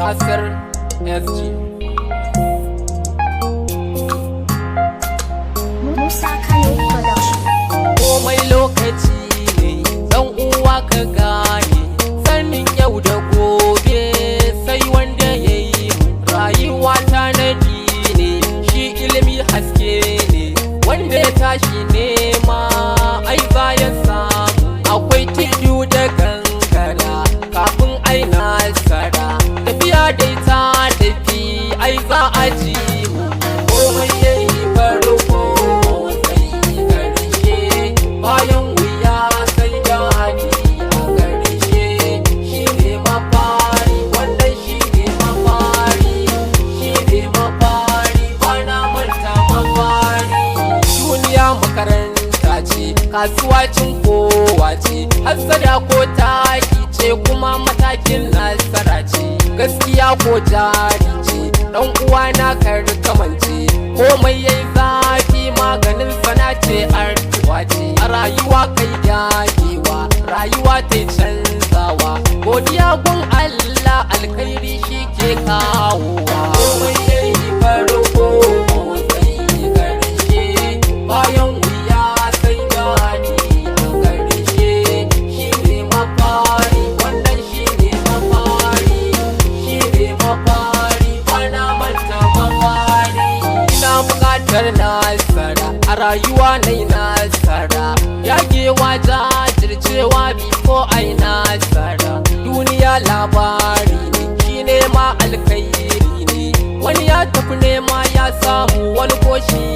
Nasir SG. Musa Kano Production. Komai lokaci ne dan uwa ka gane, sanin yau da gobe sai wanda ya yi. Rayuwa tanadi ne, shi ilimi haske ne, wanda ya tashi nema ai ya samu. Akwai tudu da gangara kafin ai nasara, tafiya dai ta tafi ai za a ji mu. Komai yayi farko sai karshe, bayan wuya sai gani a karshe. Shi ne mafari, wannan shi ne mafari, shi ne mafari, bana manta mafari. Duniya makaranta ce, kasuwa cin kowa ce, hassada ko taki ce, kuma matakin nasara ce. Gaskiya ko jari ce, dan uwa na kar kamance. Komai yayi zafi maganin sana ce, artuwa ce. A rayuwa kai dagewa, rayuwa ta canzawa. Godiya gun Allah, alkhairi shi ke kawowa. Komai yayi farko sai karshe, bayan wuya sai gani a karshe. Shi ne mafari, wannan shi ne mafari, shi ne mafari, bana manta mafari. Ina buƙatar nasara a rayuwa nai nasara, yagewa jajircewa bifo ai nasara. Duniya labari ne, shi ne ma alkhairi ne, wani ya tafi nema ya samu, wani ko shi